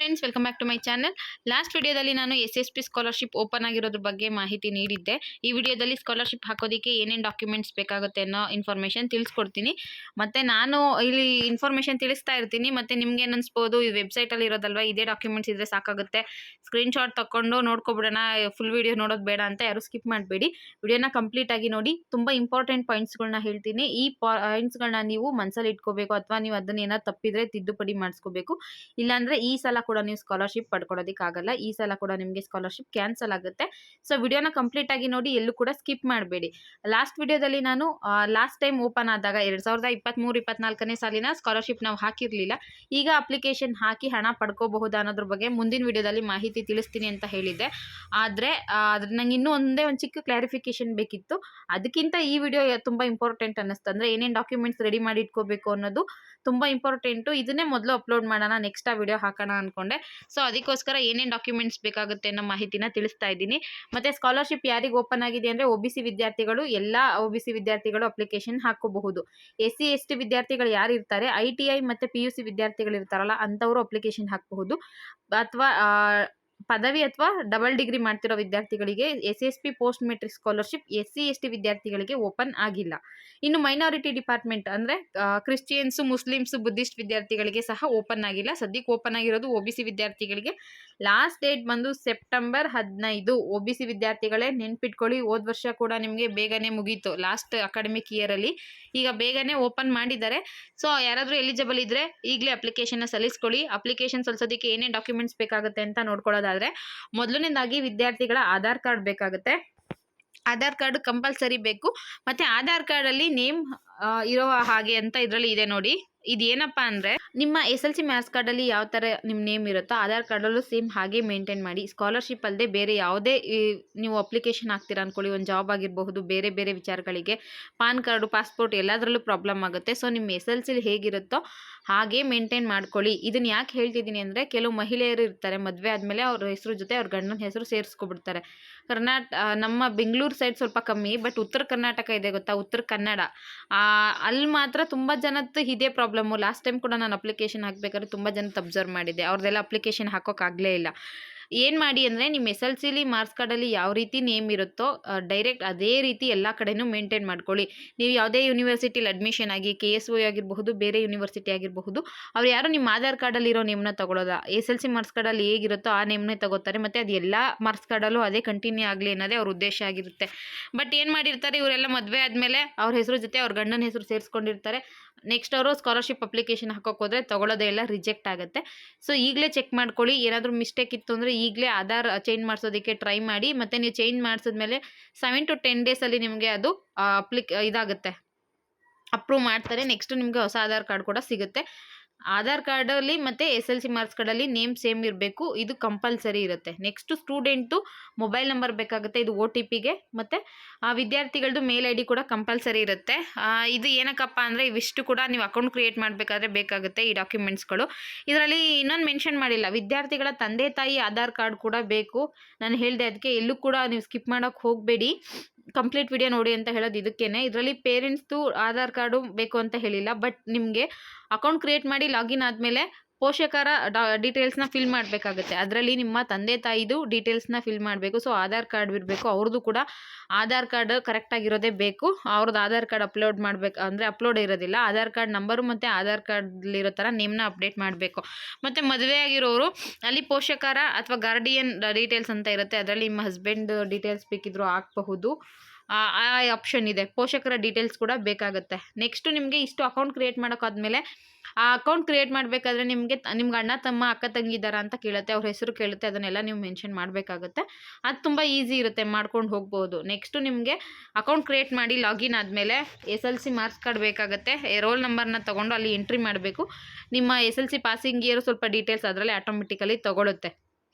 Friends, welcome back to my channel. Last ವಿಡಿಯೋದಲ್ಲಿ ನಾನು SSP scholarship open ಆಗಿರೋದ್ರ ಬಗ್ಗೆ ಮಾಹಿತಿ ನೀಡಿದ್ದೆ. ಈ ವಿಡಿಯೋದಲ್ಲಿ ಸ್ಕಾಲರ್ಶಿಪ್ ಹಾಕೋದಕ್ಕೆ ಏನೇನು ಡಾಕ್ಯುಮೆಂಟ್ಸ್ ಬೇಕಾಗುತ್ತೆ ಅನ್ನೋ ಇನ್ಫಾರ್ಮೇಷನ್ ತಿಳಿಸ್ಕೊಡ್ತೀನಿ. ಮತ್ತು ನಾನು ಇಲ್ಲಿ ಇನ್ಫಾರ್ಮೇಷನ್ ತಿಳಿಸ್ತಾ ಇರ್ತೀನಿ. ಮತ್ತು ನಿಮ್ಗೆ ಏನಿಸ್ಬೋದು, ಈ ವೆಬ್ಸೈಟಲ್ಲಿ ಇರೋದಲ್ವ, ಇದೇ ಡಾಕ್ಯುಮೆಂಟ್ಸ್ ಇದ್ದರೆ ಸಾಕಾಗುತ್ತೆ, ಸ್ಕ್ರೀನ್ಶಾಟ್ ತಗೊಂಡು ನೋಡ್ಕೊಬಿಡೋಣ, ಫುಲ್ ವಿಡಿಯೋ ನೋಡೋದು ಬೇಡ ಅಂತ ಯಾರು ಸ್ಕಿಪ್ ಮಾಡಬೇಡಿ. ವಿಡಿಯೋನ ಕಂಪ್ಲೀಟ್ ಆಗಿ ನೋಡಿ. ತುಂಬ ಇಂಪಾರ್ಟೆಂಟ್ ಪಾಯಿಂಟ್ಸ್ಗಳನ್ನ ಹೇಳ್ತೀನಿ. ಈ ಪಾಯಿಂಟ್ಸ್ಗಳನ್ನ ನೀವು ಮನಸ್ಸಲ್ಲಿ ಇಟ್ಕೋಬೇಕು, ಅಥವಾ ನೀವು ಅದನ್ನ ಏನಾದ್ರು ತಪ್ಪಿದ್ರೆ ತಿದ್ದುಪಡಿ ಮಾಡಿಸ್ಕೋಬೇಕು. ಇಲ್ಲಾಂದರೆ ಈ ಸಲ ಕೂಡ ನೀವು ಸ್ಕಾಲರ್ಶಿಪ್ ಪಡ್ಕೊಳ್ಳೋದಕ್ಕಾಗಲ್ಲ. ಈ ಸಲ ಕೂಡ ನಿಮಗೆ ಸ್ಕಾಲರ್ಶಿಪ್ ಕ್ಯಾನ್ಸಲ್ ಆಗುತ್ತೆ. ಸೊ ವಿಡಿಯೋನ ಕಂಪ್ಲೀಟ್ ಆಗಿ ನೋಡಿ, ಎಲ್ಲೂ ಕೂಡ ಸ್ಕಿಪ್ ಮಾಡಬೇಡಿ. ಲಾಸ್ಟ್ ವಿಡಿಯೋದಲ್ಲಿ ನಾನು ಲಾಸ್ಟ್ ಟೈಮ್ ಓಪನ್ ಆದಾಗ 2023-24ನೇ ಸಾಲಿನ ಸ್ಕಾಲರ್ಶಿಪ್ ನಾವು ಹಾಕಿರಲಿಲ್ಲ. ಈಗ ಅಪ್ಲಿಕೇಶನ್ ಹಾಕಿ ಹಣ ಪಡ್ಕೋಬಹುದು ಅನ್ನೋದ್ರ ಬಗ್ಗೆ ಮುಂದಿನ ವಿಡಿಯೋದಲ್ಲಿ ಮಾಹಿತಿ ತಿಳಿಸ್ತೀನಿ ಅಂತ ಹೇಳಿದ್ದೆ. ಆದರೆ ನಂಗೆ ಇನ್ನೂ ಒಂದು ಚಿಕ್ಕ ಕ್ಲಾರಿಫಿಕೇಶನ್ ಬೇಕಿತ್ತು. ಅದಕ್ಕಿಂತ ಈ ವಿಡಿಯೋ ತುಂಬ ಇಂಪಾರ್ಟೆಂಟ್ ಅನ್ನಿಸ್ತು. ಅಂದರೆ ಏನೇನು ಡಾಕ್ಯುಮೆಂಟ್ಸ್ ರೆಡಿ ಮಾಡಿ ಇಟ್ಕೋಬೇಕು ಅನ್ನೋದು ತುಂಬ ಇಂಪಾರ್ಟೆಂಟು. ಇದನ್ನೇ ಮೊದಲು ಅಪ್ಲೋಡ್ ಮಾಡೋಣ, ನೆಕ್ಸ್ಟ್ ಆ ವಿಡಿಯೋ ಹಾಕೋಣ ಅಂದ್ಕೊಂಡೆ. ಸೊ ಅದಕ್ಕೋಸ್ಕರ ಏನೇನು ಡಾಕ್ಯುಮೆಂಟ್ಸ್ ಬೇಕಾಗುತ್ತೆ ಅನ್ನೋ ಮಾಹಿತಿನ ತಿಳಿಸ್ತಾ ಇದ್ದೀನಿ. ಮತ್ತು ಸ್ಕಾಲರ್ಶಿಪ್ ಯಾರಿಗೆ ಓಪನ್ ಆಗಿದೆ ಅಂದರೆ OBC ವಿದ್ಯಾರ್ಥಿಗಳು, ಎಲ್ಲ OBC ವಿದ್ಯಾರ್ಥಿಗಳು ಅಪ್ಲಿಕೇಶನ್ ಹಾಕೋಬಹುದು. SC ST ವಿದ್ಯಾರ್ಥಿಗಳು ಯಾರು ಇರ್ತಾರೆ, ITI ಮತ್ತು PUC ವಿದ್ಯಾರ್ಥಿಗಳು ಇರ್ತಾರಲ್ಲ, ಅಂಥವರು ಅಪ್ಲಿಕೇಶನ್ ಹಾಕಬಹುದು. ಅಥವಾ ಪದವಿ ಅಥವಾ ಡಬಲ್ ಡಿಗ್ರಿ ಮಾಡ್ತಿರೋ ವಿದ್ಯಾರ್ಥಿಗಳಿಗೆ SSP post matric scholarship SC ST ವಿದ್ಯಾರ್ಥಿಗಳಿಗೆ ಓಪನ್ ಆಗಿಲ್ಲ. ಇನ್ನು ಮೈನಾರಿಟಿ ಡಿಪಾರ್ಟ್ಮೆಂಟ್ ಅಂದರೆ ಕ್ರಿಶ್ಚಿಯನ್ಸು, ಮುಸ್ಲಿಮ್ಸು, ಬುದ್ಧಿಸ್ಟ್ ವಿದ್ಯಾರ್ಥಿಗಳಿಗೆ ಸಹ ಓಪನ್ ಆಗಿಲ್ಲ. ಸದ್ಯಕ್ಕೆ ಓಪನ್ ಆಗಿರೋದು OBC ವಿದ್ಯಾರ್ಥಿಗಳಿಗೆ. ಲಾಸ್ಟ್ ಡೇಟ್ ಬಂದು ಸೆಪ್ಟೆಂಬರ್ 15. OBC ವಿದ್ಯಾರ್ಥಿಗಳೇ ನೆನ್ಪಿಟ್ಕೊಳ್ಳಿ, ಹೋದ ವರ್ಷ ಕೂಡ ನಿಮಗೆ ಬೇಗನೆ ಮುಗೀತು, ಲಾಸ್ಟ್ ಅಕಾಡೆಮಿಕ್ ಇಯರಲ್ಲಿ. ಈಗ ಬೇಗನೆ ಓಪನ್ ಮಾಡಿದ್ದಾರೆ. ಸೊ ಯಾರಾದರೂ ಎಲಿಜಿಬಲ್ ಇದ್ದರೆ ಈಗಲೇ ಅಪ್ಲಿಕೇಶನ್ನ ಸಲ್ಲಿಸ್ಕೊಳ್ಳಿ. ಅಪ್ಲಿಕೇಶನ್ ಸಲ್ಲಿಸೋದಕ್ಕೆ ಏನೇನು ಡಾಕ್ಯುಮೆಂಟ್ಸ್ ಬೇಕಾಗುತ್ತೆ ಅಂತ ನೋಡ್ಕೊಳ್ಳೋದಾದರೆ, ಮೊದಲನೇದಾಗಿ ವಿದ್ಯಾರ್ಥಿಗಳ ಆಧಾರ್ ಕಾರ್ಡ್ ಬೇಕಾಗುತ್ತೆ. ಆಧಾರ್ ಕಾರ್ಡ್ ಕಂಪಲ್ಸರಿ ಬೇಕು. ಮತ್ತು ಆಧಾರ್ ಕಾರ್ಡಲ್ಲಿ ನೇಮ್ ಇರೋ ಹಾಗೆ ಅಂತ ಇದರಲ್ಲಿ ಇದೆ ನೋಡಿ. ಇದೇನಪ್ಪ ಅಂದರೆ, ನಿಮ್ಮ SLC ಮ್ಯಾಥ್ಸ್ ಕಾರ್ಡಲ್ಲಿ ಯಾವ ಥರ ನಿಮ್ಮ ನೇಮ್ ಇರುತ್ತೋ ಆಧಾರ್ ಕಾರ್ಡಲ್ಲೂ ಸೇಮ್ ಹಾಗೆ ಮೇಂಟೈನ್ ಮಾಡಿ. ಸ್ಕಾಲರ್ಶಿಪ್ ಅಲ್ಲದೆ ಬೇರೆ ಯಾವುದೇ ನೀವು ಅಪ್ಲಿಕೇಶನ್ ಹಾಕ್ತೀರಾ ಅಂದ್ಕೊಳ್ಳಿ, ಒಂದು ಜಾಬ್ ಆಗಿರಬಹುದು, ಬೇರೆ ಬೇರೆ ವಿಚಾರಗಳಿಗೆ, ಪಾನ್ ಕಾರ್ಡು, ಪಾಸ್ಪೋರ್ಟ್ ಎಲ್ಲದರಲ್ಲೂ ಪ್ರಾಬ್ಲಮ್ ಆಗುತ್ತೆ. ಸೊ ನಿಮ್ಮ SLCಲಿ ಹೇಗಿರುತ್ತೋ ಹಾಗೆ ಮೇಂಟೈನ್ ಮಾಡ್ಕೊಳ್ಳಿ. ಇದನ್ನು ಯಾಕೆ ಹೇಳ್ತಿದ್ದೀನಿ ಅಂದರೆ, ಕೆಲವು ಮಹಿಳೆಯರು ಇರ್ತಾರೆ, ಮದುವೆ ಆದಮೇಲೆ ಅವ್ರ ಹೆಸರು ಜೊತೆ ಅವ್ರ ಗಂಡನ ಹೆಸರು ಸೇರಿಸ್ಕೊಬಿಡ್ತಾರೆ. ನಮ್ಮ ಬೆಂಗಳೂರು ಸೈಡ್ ಸ್ವಲ್ಪ ಕಮ್ಮಿ, ಬಟ್ ಉತ್ತರ ಕರ್ನಾಟಕ ಇದೆ ಗೊತ್ತಾ, ಉತ್ತರ ಕನ್ನಡ, ಅಲ್ಲಿ ಮಾತ್ರ ತುಂಬ ಜನದ್ದು ಇದೇ ಪ್ರಾಬ್ಲಮ್ಮು. ಲಾಸ್ಟ್ ಟೈಮ್ ಕೂಡ ನಾನು ಅಪ್ಲಿಕೇಶನ್ ಹಾಕಬೇಕಾದ್ರೆ ತುಂಬ ಜನದ್ದು ಅಬ್ಸರ್ವ್ ಮಾಡಿದ್ದೆ, ಅವ್ರದ್ದೆಲ್ಲ ಅಪ್ಲಿಕೇಶನ್ ಹಾಕೋಕ್ಕಾಗಲೇ ಇಲ್ಲ. ಏನು ಮಾಡಿ ಅಂದರೆ, ನಿಮ್ಮ SLCಲಿ ಮಾರ್ಕ್ಸ್ ಕಾರ್ಡಲ್ಲಿ ಯಾವ ರೀತಿ ನೇಮ್ ಇರುತ್ತೋ ಡೈರೆಕ್ಟ್ ಅದೇ ರೀತಿ ಎಲ್ಲ ಕಡೆನೂ ಮೇಂಟೈನ್ ಮಾಡ್ಕೊಳ್ಳಿ. ನೀವು ಯಾವುದೇ ಯೂನಿವರ್ಸಿಟಿಲಿ ಅಡ್ಮಿಷನ್ ಆಗಿ, KSO ಆಗಿರಬಹುದು, ಬೇರೆ ಯೂನಿವರ್ಸಿಟಿ ಆಗಿರಬಹುದು, ಅವ್ರು ಯಾರು ನಿಮ್ಮ ಆಧಾರ್ ಕಾರ್ಡಲ್ಲಿರೋ ನೇಮ್ನ ತಗೊಳ್ಳೋದ, SLC ಮಾರ್ಕ್ಸ್ ಕಾರ್ಡಲ್ಲಿ ಹೇಗಿರುತ್ತೋ ಆ ನೇಮ್ನೇ ತಗೋತಾರೆ. ಮತ್ತು ಅದು ಎಲ್ಲ ಮಾರ್ಕ್ಸ್ ಕಾರ್ಡಲ್ಲೂ ಅದೇ ಕಂಟಿನ್ಯೂ ಆಗಲಿ ಅನ್ನೋದೇ ಅವ್ರ ಉದ್ದೇಶ ಆಗಿರುತ್ತೆ. ಬಟ್ ಏನು ಮಾಡಿರ್ತಾರೆ, ಇವರೆಲ್ಲ ಮದುವೆ ಆದಮೇಲೆ ಅವ್ರ ಹೆಸರು ಜೊತೆ ಅವ್ರ ಗಂಡನ ಹೆಸರು ಸೇರಿಸ್ಕೊಂಡಿರ್ತಾರೆ. ನೆಕ್ಸ್ಟ್ ಅವರು ಸ್ಕಾಲರ್ಶಿಪ್ ಅಪ್ಲಿಕೇಶನ್ ಹಾಕೋಕೆ ಹೋದರೆ ತಗೊಳ್ಳೋದೇ ಎಲ್ಲ ರಿಜೆಕ್ಟ್ ಆಗುತ್ತೆ. ಸೊ ಈಗಲೇ ಚೆಕ್ ಮಾಡ್ಕೊಳ್ಳಿ. ಏನಾದರೂ ಮಿಸ್ಟೇಕ್ ಇತ್ತು ಅಂದರೆ ಈಗಲೇ ಆಧಾರ್ ಚೇಂಜ್ ಮಾಡಿಸೋದಕ್ಕೆ ಟ್ರೈ ಮಾಡಿ. ಮತ್ತು ನೀವು ಚೇಂಜ್ ಮಾಡಿಸಿದ್ಮೇಲೆ 7 to 10 ಡೇಸಲ್ಲಿ ನಿಮಗೆ ಅದು ಇದಾಗುತ್ತೆ, ಅಪ್ರೂವ್ ಮಾಡ್ತಾರೆ. ನೆಕ್ಸ್ಟು ನಿಮಗೆ ಹೊಸ ಆಧಾರ್ ಕಾರ್ಡ್ ಕೂಡ ಸಿಗುತ್ತೆ. ಆಧಾರ್ ಕಾರ್ಡಲ್ಲಿ ಮತ್ತು SLC ಮಾರ್ಕ್ಸ್ ಕಾರ್ಡಲ್ಲಿ ನೇಮ್ ಸೇಮ್ ಇರಬೇಕು, ಇದು ಕಂಪಲ್ಸರಿ ಇರುತ್ತೆ. ನೆಕ್ಸ್ಟು ಸ್ಟೂಡೆಂಟು ಮೊಬೈಲ್ ನಂಬರ್ ಬೇಕಾಗುತ್ತೆ, ಇದು OTPಗೆ. ಮತ್ತು ವಿದ್ಯಾರ್ಥಿಗಳದ್ದು ಮೇಲ್ ID ಕೂಡ ಕಂಪಲ್ಸರಿ ಇರುತ್ತೆ. ಇದು ಏನಕ್ಕಪ್ಪ ಅಂದರೆ, ಇವಿಷ್ಟು ಕೂಡ ನೀವು ಅಕೌಂಟ್ ಕ್ರಿಯೇಟ್ ಮಾಡಬೇಕಾದ್ರೆ ಬೇಕಾಗುತ್ತೆ ಈ ಡಾಕ್ಯುಮೆಂಟ್ಸ್ಗಳು. ಇದರಲ್ಲಿ ಇನ್ನೊಂದು ಮೆನ್ಷನ್ ಮಾಡಿಲ್ಲ, ವಿದ್ಯಾರ್ಥಿಗಳ ತಂದೆ ತಾಯಿ ಆಧಾರ್ ಕಾರ್ಡ್ ಕೂಡ ಬೇಕು. ನಾನು ಹೇಳಿದೆ, ಅದಕ್ಕೆ ಎಲ್ಲೂ ಕೂಡ ನೀವು ಸ್ಕಿಪ್ ಮಾಡೋಕ್ಕೆ ಹೋಗಬೇಡಿ, ಕಂಪ್ಲೀಟ್ ವಿಡಿಯೋ ನೋಡಿ ಅಂತ ಹೇಳೋದು ಇದಕ್ಕೇನೆ. ಇದರಲ್ಲಿ ಪೇರೆಂಟ್ಸ್ದು ಆಧಾರ್ ಕಾರ್ಡು ಬೇಕು ಅಂತ ಹೇಳಿಲ್ಲ, ಬಟ್ ನಿಮಗೆ ಅಕೌಂಟ್ ಕ್ರಿಯೇಟ್ ಮಾಡಿ ಲಾಗಿನ್ ಆದಮೇಲೆ ಪೋಷಕರ ಡೀಟೇಲ್ಸ್ನ ಫಿಲ್ ಮಾಡಬೇಕಾಗುತ್ತೆ. ಅದರಲ್ಲಿ ನಿಮ್ಮ ತಂದೆ ತಾಯಿದು ಡೀಟೇಲ್ಸ್ನ ಫಿಲ್ ಮಾಡಬೇಕು. ಸೊ ಆಧಾರ್ ಕಾರ್ಡ್ ಇರಬೇಕು, ಅವ್ರದ್ದು ಕೂಡ ಆಧಾರ್ ಕಾರ್ಡ್ ಕರೆಕ್ಟಾಗಿರೋದೇ ಬೇಕು. ಅವ್ರದ್ದು ಆಧಾರ್ ಕಾರ್ಡ್ ಅಪ್ಲೋಡ್ ಮಾಡಬೇಕು, ಅಂದರೆ ಅಪ್ಲೋಡ್ ಇರೋದಿಲ್ಲ, ಆಧಾರ್ ಕಾರ್ಡ್ ನಂಬರು ಮತ್ತು ಆಧಾರ್ ಕಾರ್ಡಲ್ಲಿರೋ ಥರ ನೇಮ್ನ ಅಪ್ಡೇಟ್ ಮಾಡಬೇಕು. ಮತ್ತು ಮದುವೆ ಆಗಿರೋರು ಅಲ್ಲಿ ಪೋಷಕರ ಅಥವಾ ಗಾರ್ಡಿಯನ್ ಡೀಟೇಲ್ಸ್ ಅಂತ ಇರುತ್ತೆ, ಅದರಲ್ಲಿ ನಿಮ್ಮ ಹಸ್ಬೆಂಡ್ ಡೀಟೇಲ್ಸ್ ಬೇಕಿದ್ರೂ ಹಾಕಬಹುದು. ಆ ಆಪ್ಷನ್ ಇದೆ. ಪೋಷಕರ ಡೀಟೇಲ್ಸ್ ಕೂಡ ಬೇಕಾಗುತ್ತೆ. ನೆಕ್ಸ್ಟು ನಿಮಗೆ ಇಷ್ಟು ಅಕೌಂಟ್ ಕ್ರಿಯೇಟ್ ಮಾಡೋಕ್ಕಾದ್ಮೇಲೆ, ಆ ಅಕೌಂಟ್ ಕ್ರಿಯೇಟ್ ಮಾಡಬೇಕಾದ್ರೆ ನಿಮಗೆ ಅಣ್ಣ ತಮ್ಮ ಅಕ್ಕ ತಂಗಿ ಇದ್ದಾರಾ ಅಂತ ಕೇಳುತ್ತೆ, ಅವ್ರ ಹೆಸರು ಕೇಳುತ್ತೆ, ಅದನ್ನೆಲ್ಲ ನೀವು ಮೆನ್ಷನ್ ಮಾಡಬೇಕಾಗುತ್ತೆ. ಅದು ತುಂಬ ಈಸಿ ಇರುತ್ತೆ, ಮಾಡ್ಕೊಂಡು ಹೋಗ್ಬೋದು. ನೆಕ್ಸ್ಟು ನಿಮಗೆ ಅಕೌಂಟ್ ಕ್ರಿಯೇಟ್ ಮಾಡಿ ಲಾಗಿನ್ ಆದಮೇಲೆ SLC ಮಾರ್ಕ್ಸ್ ಕಾರ್ಡ್ ಬೇಕಾಗುತ್ತೆ. ರೋಲ್ ನಂಬರ್ನ ತೊಗೊಂಡು ಅಲ್ಲಿ ಎಂಟ್ರಿ ಮಾಡಬೇಕು. ನಿಮ್ಮ SLC ಪಾಸಿಂಗ್ ಇಯರ್ ಸ್ವಲ್ಪ ಡೀಟೇಲ್ಸ್ ಅದರಲ್ಲಿ ಆಟೋಮೆಟಿಕಲಿ ತೊಗೊಳುತ್ತೆ.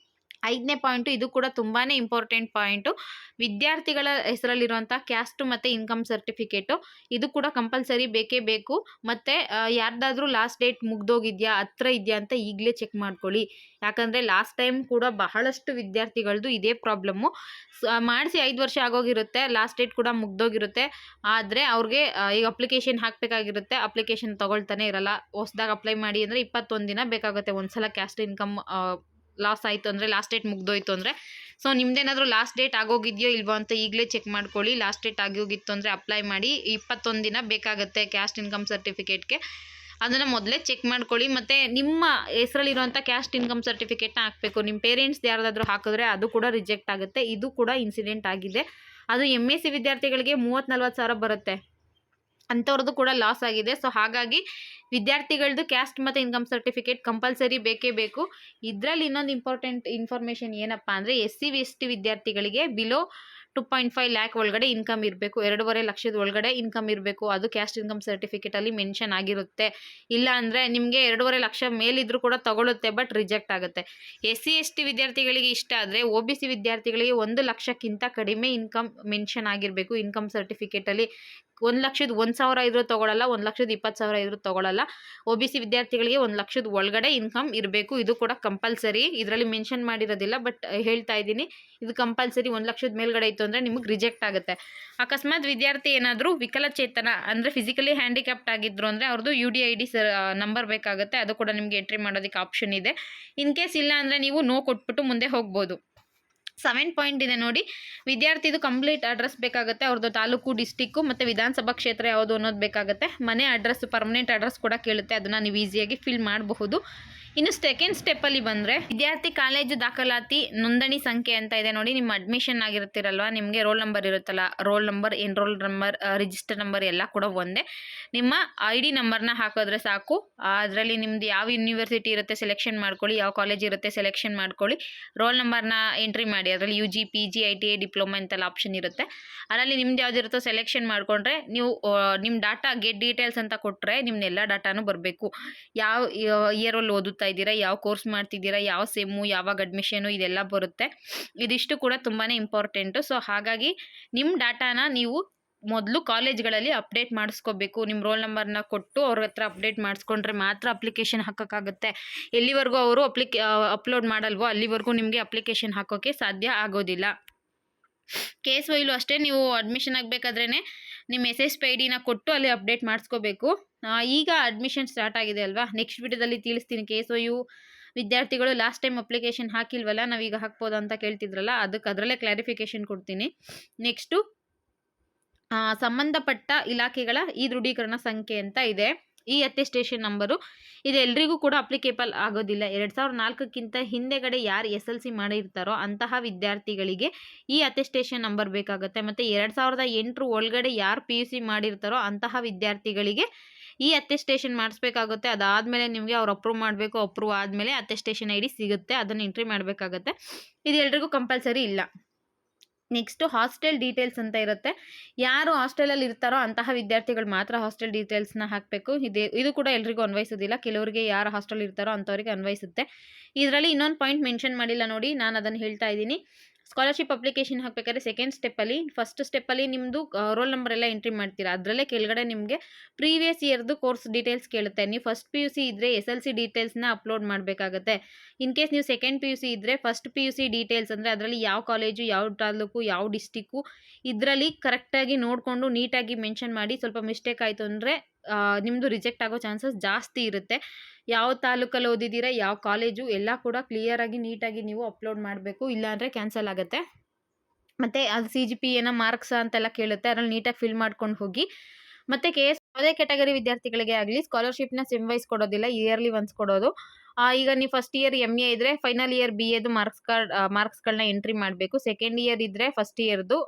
5ನೇ ಪಾಯಿಂಟು, ಇದು ಕೂಡ ತುಂಬಾ ಇಂಪಾರ್ಟೆಂಟ್ ಪಾಯಿಂಟು. ವಿದ್ಯಾರ್ಥಿಗಳ ಹೆಸರಲ್ಲಿರುವಂಥ ಕ್ಯಾಸ್ಟು ಮತ್ತು ಇನ್ಕಮ್ ಸರ್ಟಿಫಿಕೇಟು ಇದು ಕೂಡ ಕಂಪಲ್ಸರಿ ಬೇಕೇ ಬೇಕು. ಮತ್ತು ಯಾರ್ದಾದ್ರೂ ಲಾಸ್ಟ್ ಡೇಟ್ ಮುಗ್ದೋಗಿದೆಯಾ, ಹತ್ರ ಇದೆಯಾ ಅಂತ ಈಗಲೇ ಚೆಕ್ ಮಾಡ್ಕೊಳ್ಳಿ. ಯಾಕಂದರೆ ಲಾಸ್ಟ್ ಟೈಮ್ ಕೂಡ ಬಹಳಷ್ಟು ವಿದ್ಯಾರ್ಥಿಗಳದ್ದು ಇದೇ ಪ್ರಾಬ್ಲಮ್ಮು. ಮಾಡಿಸಿ 5 ವರ್ಷ ಆಗೋಗಿರುತ್ತೆ, ಲಾಸ್ಟ್ ಡೇಟ್ ಕೂಡ ಮುಗ್ದೋಗಿರುತ್ತೆ. ಆದರೆ ಅವ್ರಿಗೆ ಈಗ ಅಪ್ಲಿಕೇಶನ್ ಹಾಕಬೇಕಾಗಿರುತ್ತೆ, ಅಪ್ಲಿಕೇಶನ್ ತೊಗೊಳ್ತಾನೆ ಇರಲ್ಲ. ಹೊಸ್ದಾಗಿ ಅಪ್ಲೈ ಮಾಡಿ ಅಂದರೆ 21 ದಿನ ಬೇಕಾಗುತ್ತೆ ಒಂದು ಸಲ ಕ್ಯಾಸ್ಟ್ ಇನ್ಕಮ್ ಲಾಸ್ ಆಯಿತು ಅಂದರೆ, ಲಾಸ್ಟ್ ಡೇಟ್ ಮುಗ್ದೋಯ್ತು ಅಂದರೆ. ಸೊ ನಿಮ್ದೇನಾದರೂ ಲಾಸ್ಟ್ ಡೇಟ್ ಆಗೋಗಿದೆಯೋ ಇಲ್ವೋ ಅಂತ ಈಗಲೇ ಚೆಕ್ ಮಾಡ್ಕೊಳ್ಳಿ. ಲಾಸ್ಟ್ ಡೇಟ್ ಆಗೋಗಿತ್ತು ಅಂದರೆ ಅಪ್ಲೈ ಮಾಡಿ. 21 ದಿನ ಬೇಕಾಗುತ್ತೆ ಕ್ಯಾಸ್ಟ್ ಇನ್ಕಮ್ ಸರ್ಟಿಫಿಕೇಟ್ಗೆ. ಅದನ್ನು ಮೊದಲೇ ಚೆಕ್ ಮಾಡ್ಕೊಳ್ಳಿ. ಮತ್ತು ನಿಮ್ಮ ಹೆಸರಲ್ಲಿರುವಂಥ ಕ್ಯಾಸ್ಟ್ ಇನ್ಕಮ್ ಸರ್ಟಿಫಿಕೇಟ್ನ ಹಾಕಬೇಕು. ನಿಮ್ಮ ಪೇರೆಂಟ್ಸ್ದು ಯಾರ್ದಾದ್ರೂ ಹಾಕಿದ್ರೆ ಅದು ಕೂಡ ರಿಜೆಕ್ಟ್ ಆಗುತ್ತೆ. ಇದು ಕೂಡ ಇನ್ಸಿಡೆಂಟ್ ಆಗಿದೆ. ಅದು MSc ವಿದ್ಯಾರ್ಥಿಗಳಿಗೆ 30-40 ಸಾವಿರ ಬರುತ್ತೆ, ಅಂಥವ್ರದ್ದು ಕೂಡ ಲಾಸ್ ಆಗಿದೆ. ಸೊ ಹಾಗಾಗಿ ವಿದ್ಯಾರ್ಥಿಗಳದ್ದು ಕ್ಯಾಸ್ಟ್ ಮತ್ತು ಇನ್ಕಮ್ ಸರ್ಟಿಫಿಕೇಟ್ ಕಂಪಲ್ಸರಿ ಬೇಕೇ ಬೇಕು. ಇದರಲ್ಲಿ ಇನ್ನೊಂದು ಇಂಪಾರ್ಟೆಂಟ್ ಇನ್ಫಾರ್ಮೇಷನ್ ಏನಪ್ಪ ಅಂದರೆ, SC ST ವಿದ್ಯಾರ್ಥಿಗಳಿಗೆ ಬಿಲೋ 2.5 ಲ್ಯಾಕ್ ಒಳಗಡೆ ಇನ್ಕಮ್ ಇರಬೇಕು, 2.5 ಲಕ್ಷದ ಒಳಗಡೆ ಇನ್ಕಮ್ ಇರಬೇಕು. ಅದು ಕ್ಯಾಸ್ಟ್ ಇನ್ಕಮ್ ಸರ್ಟಿಫಿಕೇಟಲ್ಲಿ ಮೆನ್ಷನ್ ಆಗಿರುತ್ತೆ. ಇಲ್ಲ ಅಂದರೆ ನಿಮಗೆ 2.5 ಲಕ್ಷ ಮೇಲಿದ್ರೂ ಕೂಡ ತಗೊಳುತ್ತೆ, ಬಟ್ ರಿಜೆಕ್ಟ್ ಆಗುತ್ತೆ. SC ST ವಿದ್ಯಾರ್ಥಿಗಳಿಗೆ ಇಷ್ಟ ಆದರೆ, OBC ವಿದ್ಯಾರ್ಥಿಗಳಿಗೆ 1 ಲಕ್ಷಕ್ಕಿಂತ ಕಡಿಮೆ ಇನ್ಕಮ್ ಮೆನ್ಷನ್ ಆಗಿರಬೇಕು ಇನ್ಕಮ್ ಸರ್ಟಿಫಿಕೇಟಲ್ಲಿ. 1,01,000 ಇದ್ರೂ ತೊಗೊಳಲ್ಲ, 1,20,000 ಇದ್ರೂ ತೊಗೊಳಲ್ಲ. OBC ವಿದ್ಯಾರ್ಥಿಗಳಿಗೆ 1 ಲಕ್ಷದ ಒಳಗಡೆ ಇನ್ಕಮ್ ಇರಬೇಕು. ಇದು ಕೂಡ ಕಂಪಲ್ಸರಿ. ಇದರಲ್ಲಿ ಮೆನ್ಷನ್ ಮಾಡಿರೋದಿಲ್ಲ, ಬಟ್ ಹೇಳ್ತಾ ಇದ್ದೀನಿ, ಇದು ಕಂಪಲ್ಸರಿ. 1 ಲಕ್ಷದ ಮೇಲ್ಗಡೆ ಇತ್ತು ಅಂದರೆ ನಿಮಗೆ ರಿಜೆಕ್ಟ್ ಆಗುತ್ತೆ. ಅಕಸ್ಮಾತ್ ವಿದ್ಯಾರ್ಥಿ ಏನಾದರೂ ವಿಕಲಚೇತನ ಅಂದರೆ ಫಿಸಿಕಲಿ ಹ್ಯಾಂಡಿಕ್ಯಾಪ್ಟ್ ಆಗಿದ್ರು ಅಂದರೆ ಅವ್ರದ್ದು UDID ನಂಬರ್ ಬೇಕಾಗುತ್ತೆ. ಅದು ಕೂಡ ನಿಮಗೆ ಎಂಟ್ರಿ ಮಾಡೋದಕ್ಕೆ ಆಪ್ಷನ್ ಇದೆ. ಇನ್ ಕೇಸ್ ಇಲ್ಲ ಅಂದರೆ ನೀವು ನೋ ಕೊಟ್ಬಿಟ್ಟು ಮುಂದೆ ಹೋಗ್ಬೋದು. 7 ಪಾಯಿಂಟ್ ಇದೆ ನೋಡಿ. ವಿದ್ಯಾರ್ಥಿದು ಕಂಪ್ಲೀಟ್ ಅಡ್ರೆಸ್ ಬೇಕಾಗುತ್ತೆ, ಅವ್ರದ್ದು ತಾಲೂಕು, ಡಿಸ್ಟಿಕ್ಕು ಮತ್ತು ವಿಧಾನಸಭಾ ಕ್ಷೇತ್ರ ಯಾವುದು ಅನ್ನೋದು ಬೇಕಾಗುತ್ತೆ. ಮನೆ ಅಡ್ರೆಸ್, ಪರ್ಮನೆಂಟ್ ಅಡ್ರೆಸ್ ಕೂಡ ಕೇಳುತ್ತೆ, ಅದನ್ನು ನೀವು ಈಸಿಯಾಗಿ ಫಿಲ್ ಮಾಡಬಹುದು. ಇನ್ನು ಸೆಕೆಂಡ್ ಸ್ಟೆಪ್ಪಲ್ಲಿ ಬಂದರೆ, ವಿದ್ಯಾರ್ಥಿ ಕಾಲೇಜು ದಾಖಲಾತಿ ನೋಂದಣಿ ಸಂಖ್ಯೆ ಅಂತ ಇದೆ ನೋಡಿ. ನಿಮ್ಮ ಅಡ್ಮಿಷನ್ ಆಗಿರುತ್ತಿರಲ್ವ, ನಿಮಗೆ ರೋಲ್ ನಂಬರ್ ಇರುತ್ತಲ್ಲ, roll number, enrol number, register number ಎಲ್ಲ ಕೂಡ ಒಂದೇ. ನಿಮ್ಮ ID ನಂಬರ್ನ ಹಾಕಿದ್ರೆ ಸಾಕು. ಅದರಲ್ಲಿ ನಿಮ್ಮದು ಯಾವ ಯೂನಿವರ್ಸಿಟಿ ಇರುತ್ತೆ ಸೆಲೆಕ್ಷನ್ ಮಾಡ್ಕೊಳ್ಳಿ, ಯಾವ ಕಾಲೇಜ್ ಇರುತ್ತೆ ಸೆಲೆಕ್ಷನ್ ಮಾಡ್ಕೊಳ್ಳಿ. ರೋಲ್ ನಂಬರ್ನ ಎಂಟ್ರಿ ಮಾಡಿ. ಅದರಲ್ಲಿ UG, PG, ITI, ಡಿಪ್ಲೊಮಾ ಅಂತೆಲ್ಲ ಆಪ್ಷನ್ ಇರುತ್ತೆ. ಅದರಲ್ಲಿ ನಿಮ್ದು ಯಾವುದಿರುತ್ತೋ ಸೆಲೆಕ್ಷನ್ ಮಾಡಿಕೊಂಡ್ರೆ ನೀವು ನಿಮ್ಮ ಡಾಟಾ ಗೆಟ್ ಡೀಟೇಲ್ಸ್ ಅಂತ ಕೊಟ್ಟರೆ ನಿಮ್ಮನ್ನೆಲ್ಲ ಡಾಟಾನು ಬರಬೇಕು. ಯಾವ ಇಯರಲ್ಲಿ ಓದುತ್ತಾ ಇದ್ದೀರಾ, ಯಾವ ಕೋರ್ಸ್ ಮಾಡ್ತಿದ್ದೀರಾ, ಯಾವ ಸೆಮ್ಮು, ಯಾವಾಗ ಅಡ್ಮಿಷನು, ಇದೆಲ್ಲ ಬರುತ್ತೆ. ಇದಿಷ್ಟು ಕೂಡ ತುಂಬಾ ಇಂಪಾರ್ಟೆಂಟು. ಸೊ ಹಾಗಾಗಿ ನಿಮ್ಮ ಡಾಟಾನ ನೀವು ಮೊದಲು ಕಾಲೇಜ್ಗಳಲ್ಲಿ ಅಪ್ಡೇಟ್ ಮಾಡಿಸ್ಕೋಬೇಕು. ನಿಮ್ಮ ರೋಲ್ ನಂಬರ್ನ ಕೊಟ್ಟು ಅವ್ರ ಹತ್ರ ಅಪ್ಡೇಟ್ ಮಾಡಿಸ್ಕೊಂಡ್ರೆ ಮಾತ್ರ ಅಪ್ಲಿಕೇಶನ್ ಹಾಕೋಕ್ಕಾಗುತ್ತೆ. ಎಲ್ಲಿವರೆಗೂ ಅವರು ಅಪ್ಲೋಡ್ ಮಾಡಲ್ವೋ ಅಲ್ಲಿವರೆಗೂ ನಿಮಗೆ ಅಪ್ಲಿಕೇಶನ್ ಹಾಕೋಕ್ಕೆ ಸಾಧ್ಯ ಆಗೋದಿಲ್ಲ. KSYಲೂ ಅಷ್ಟೇ, ನೀವು ಅಡ್ಮಿಷನ್ ಆಗಬೇಕಾದ್ರೇ ನಿಮ್ಮ SSP IDನ ಕೊಟ್ಟು ಅಲ್ಲಿ ಅಪ್ಡೇಟ್ ಮಾಡಿಸ್ಕೋಬೇಕು. ಈಗ ಅಡ್ಮಿಷನ್ ಸ್ಟಾರ್ಟ್ ಆಗಿದೆ ಅಲ್ವಾ, ನೆಕ್ಸ್ಟ್ ವಿಡಿಯೋದಲ್ಲಿ ತಿಳಿಸ್ತೀನಿ. KSYU ವಿದ್ಯಾರ್ಥಿಗಳು ಲಾಸ್ಟ್ ಟೈಮ್ ಅಪ್ಲಿಕೇಶನ್ ಹಾಕಿಲ್ವಲ್ಲ, ನಾವೀಗ ಹಾಕ್ಬೋದು ಅಂತ ಕೇಳ್ತಿದ್ರಲ್ಲ, ಅದರಲ್ಲೇ ಕ್ಲಾರಿಫಿಕೇಷನ್ ಕೊಡ್ತೀನಿ. ನೆಕ್ಸ್ಟು ಸಂಬಂಧಪಟ್ಟ ಇಲಾಖೆಗಳ ಈ ದೃಢೀಕರಣ ಸಂಖ್ಯೆ ಅಂತ ಇದೆ. ಈ ಅಟೆಸ್ಟೇಷನ್ ನಂಬರು ಇದು ಎಲ್ರಿಗೂ ಕೂಡ ಅಪ್ಲಿಕೇಬಲ್ ಆಗೋದಿಲ್ಲ. 2004ಕ್ಕಿಂತ ಹಿಂದೆಗಡೆ ಯಾರು SLC ಮಾಡಿರ್ತಾರೋ ಅಂತಹ ವಿದ್ಯಾರ್ಥಿಗಳಿಗೆ ಈ ಅಟೆಸ್ಟೇಷನ್ ನಂಬರ್ ಬೇಕಾಗುತ್ತೆ. ಮತ್ತು 2008 ಒಳಗಡೆ ಯಾರು PUC ಮಾಡಿರ್ತಾರೋ ಅಂತಹ ವಿದ್ಯಾರ್ಥಿಗಳಿಗೆ ಈ ಅಟೆಸ್ಟೇಷನ್ ಮಾಡಿಸ್ಬೇಕಾಗುತ್ತೆ. ಅದಾದಮೇಲೆ ನಿಮಗೆ ಅವ್ರು ಅಪ್ರೂವ್ ಮಾಡಬೇಕು. ಅಪ್ರೂವ್ ಆದಮೇಲೆ ಅಟೆಸ್ಟೇಷನ್ ID ಸಿಗುತ್ತೆ, ಅದನ್ನು ಎಂಟ್ರಿ ಮಾಡಬೇಕಾಗತ್ತೆ. ಇದು ಎಲ್ರಿಗೂ ಕಂಪಲ್ಸರಿ ಇಲ್ಲ. ನೆಕ್ಸ್ಟು ಹಾಸ್ಟೆಲ್ ಡೀಟೇಲ್ಸ್ ಅಂತ ಇರುತ್ತೆ. ಯಾರು ಹಾಸ್ಟೆಲಲ್ಲಿ ಇರ್ತಾರೋ ಅಂತಹ ವಿದ್ಯಾರ್ಥಿಗಳು ಮಾತ್ರ ಹಾಸ್ಟೆಲ್ ಡೀಟೇಲ್ಸ್ನ ಹಾಕಬೇಕು. ಇದು ಕೂಡ ಎಲ್ರಿಗೂ ಅನ್ವಯಿಸೋದಿಲ್ಲ, ಕೆಲವರಿಗೆ ಯಾರು ಹಾಸ್ಟೆಲ್ ಇರ್ತಾರೋ ಅಂಥವ್ರಿಗೆ ಅನ್ವಯಿಸುತ್ತೆ. ಇದರಲ್ಲಿ ಇನ್ನೊಂದು ಪಾಯಿಂಟ್ ಮೆನ್ಷನ್ ಮಾಡಿಲ್ಲ ನೋಡಿ, ನಾನು ಅದನ್ನು ಹೇಳ್ತಾ ಇದ್ದೀನಿ. ಸ್ಕಾಲರ್ಶಿಪ್ ಅಪ್ಲಿಕೇಶನ್ ಹಾಕಬೇಕಾದ್ರೆ ಸೆಕೆಂಡ್ ಸ್ಟೆಪ್ಪಲ್ಲಿ, ಫಸ್ಟ್ ಸ್ಟೆಪ್ಪಲ್ಲಿ ನಿಮ್ಮದು ರೋಲ್ ನಂಬರ್ ಎಲ್ಲ ಎಂಟ್ರಿ ಮಾಡ್ತೀರಾ. ಅದರಲ್ಲೇ ಕೆಳಗಡೆ ನಿಮಗೆ ಪ್ರೀವಿಯಸ್ ಇಯರ್ದು ಕೋರ್ಸ್ ಡೀಟೇಲ್ಸ್ ಕೇಳುತ್ತೆ. ನೀವು ಫಸ್ಟ್ PUC ಇದ್ದರೆ SLC ಡೀಟೇಲ್ಸ್ನ ಅಪ್ಲೋಡ್ ಮಾಡಬೇಕಾಗತ್ತೆ. ಇನ್ ಕೇಸ್ ನೀವು ಸೆಕೆಂಡ್ PUC ಇದ್ದರೆ ಫಸ್ಟ್ PUC ಡೀಟೇಲ್ಸ್ ಅಂದರೆ ಅದರಲ್ಲಿ ಯಾವ ಕಾಲೇಜು, ಯಾವ ತಾಲೂಕು, ಯಾವ ಡಿಸ್ಟಿಕ್ಕು, ಇದರಲ್ಲಿ ಕರೆಕ್ಟಾಗಿ ನೋಡಿಕೊಂಡು ನೀಟಾಗಿ ಮೆನ್ಷನ್ ಮಾಡಿ. ಸ್ವಲ್ಪ ಮಿಸ್ಟೇಕ್ ಆಯಿತು ಅಂದರೆ ನಿಮ್ಮದು ರಿಜೆಕ್ಟ್ ಆಗೋ ಚಾನ್ಸಸ್ ಜಾಸ್ತಿ ಇರುತ್ತೆ. ಯಾವ ತಾಲೂಕಲ್ಲಿ ಓದಿದ್ದೀರಾ, ಯಾವ ಕಾಲೇಜು ಎಲ್ಲ ಕೂಡ ಕ್ಲಿಯರಾಗಿ ನೀಟಾಗಿ ನೀವು ಅಪ್ಲೋಡ್ ಮಾಡಬೇಕು, ಇಲ್ಲಾಂದರೆ ಕ್ಯಾನ್ಸಲ್ ಆಗುತ್ತೆ. ಮತ್ತು ಅದು CGPA ಮಾರ್ಕ್ಸ್ ಅಂತೆಲ್ಲ ಕೇಳುತ್ತೆ, ಅದರಲ್ಲಿ ನೀಟಾಗಿ ಫಿಲ್ ಮಾಡ್ಕೊಂಡು ಹೋಗಿ. ಮತ್ತು ಯಾವುದೇ ಕ್ಯಾಟಗರಿ ವಿದ್ಯಾರ್ಥಿಗಳಿಗೆ ಆಗಲಿ ಸ್ಕಾಲರ್ಶಿಪ್ನ ಸೆಮ್ ವೈಸ್ ಕೊಡೋದಿಲ್ಲ, ಇಯರ್ಲಿ ಒನ್ಸ್ ಕೊಡೋದು. ಈಗ ನೀವು ಫಸ್ಟ್ ಇಯರ್ MA ಇದ್ದರೆ ಫೈನಲ್ ಇಯರ್ BAದು ಮಾರ್ಕ್ಸ್ಗಳನ್ನ ಎಂಟ್ರಿ ಮಾಡಬೇಕು. ಸೆಕೆಂಡ್ ಇಯರ್ ಇದ್ದರೆ ಫಸ್ಟ್ ಇಯರ್ದು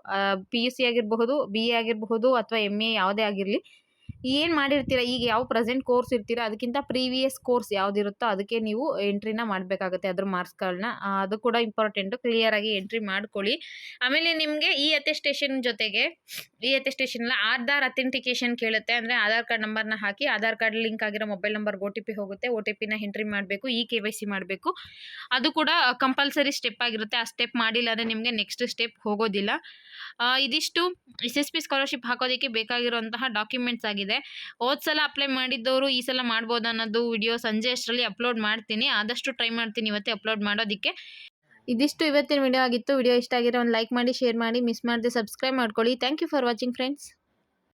PUC ಆಗಿರಬಹುದು, BA ಆಗಿರಬಹುದು ಅಥವಾ MA ಯಾವುದೇ ಆಗಿರಲಿ, ಏನು ಮಾಡಿರ್ತೀರ, ಈಗ ಯಾವ ಪ್ರೆಸೆಂಟ್ ಕೋರ್ಸ್ ಇರ್ತೀರ ಅದಕ್ಕಿಂತ ಪ್ರೀವಿಯಸ್ ಕೋರ್ಸ್ ಯಾವುದಿರುತ್ತೋ ಅದಕ್ಕೆ ನೀವು ಎಂಟ್ರಿನ ಮಾಡಬೇಕಾಗುತ್ತೆ, ಅದ್ರ ಮಾರ್ಕ್ಸ್ಗಳನ್ನ. ಅದು ಕೂಡ ಇಂಪಾರ್ಟೆಂಟು, ಕ್ಲಿಯರಾಗಿ ಎಂಟ್ರಿ ಮಾಡ್ಕೊಳ್ಳಿ. ಆಮೇಲೆ ನಿಮಗೆ ಈ ಅಟೆಸ್ಟೇಷನ್ ಜೊತೆಗೆ, ಈ ಅಟೆಸ್ಟೇಷನ್ ಆಧಾರ್ ಅಥೆಂಟಿಕೇಶನ್ ಕೇಳುತ್ತೆ. ಅಂದರೆ ಆಧಾರ್ ಕಾರ್ಡ್ ನಂಬರ್ನ ಹಾಕಿ, ಆಧಾರ್ ಕಾರ್ಡ್ ಲಿಂಕ್ ಆಗಿರೋ ಮೊಬೈಲ್ ನಂಬರ್ಗೆ OTP ಹೋಗುತ್ತೆ. OTPನ ಎಂಟ್ರಿ ಮಾಡಬೇಕು, KYC ಮಾಡಬೇಕು. ಅದು ಕೂಡ ಕಂಪಲ್ಸರಿ ಸ್ಟೆಪ್ ಆಗಿರುತ್ತೆ. ಆ ಸ್ಟೆಪ್ ಮಾಡಿಲ್ಲ ಅಂದರೆ ನಿಮಗೆ ನೆಕ್ಸ್ಟ್ ಸ್ಟೆಪ್ ಹೋಗೋದಿಲ್ಲ. ಇದಿಷ್ಟು SSP ಸ್ಕಾಲರ್ಶಿಪ್ ಹಾಕೋದಕ್ಕೆ ಬೇಕಾಗಿರುವಂತಹ ಡಾಕ್ಯುಮೆಂಟ್ಸ್ ಆಗಿದೆ. ಹೋದ ಸಲ ಅಪ್ಲೈ ಮಾಡಿದ್ದವರು ಈ ಸಲ ಮಾಡ್ಬೋದು ಅನ್ನೋದು ವಿಡಿಯೋ ಸಂಜೆ ಅಷ್ಟರಲ್ಲಿ ಅಪ್ಲೋಡ್ ಮಾಡ್ತೀನಿ. ಆದಷ್ಟು ಟ್ರೈ ಮಾಡ್ತೀನಿ ಇವತ್ತೇ ಅಪ್ಲೋಡ್ ಮಾಡೋದಕ್ಕೆ. ಇದಿಷ್ಟು ಇವತ್ತಿನ ವಿಡಿಯೋ ಆಗಿತ್ತು. ವಿಡಿಯೋ ಇಷ್ಟ ಆಗಿರೋ ಒಂದು ಲೈಕ್ ಮಾಡಿ, ಶೇರ್ ಮಾಡಿ, ಮಿಸ್ ಮಾಡದೆ ಸಬ್ಸ್ಕ್ರೈಬ್ ಮಾಡ್ಕೊಳ್ಳಿ. Thank you for watching friends.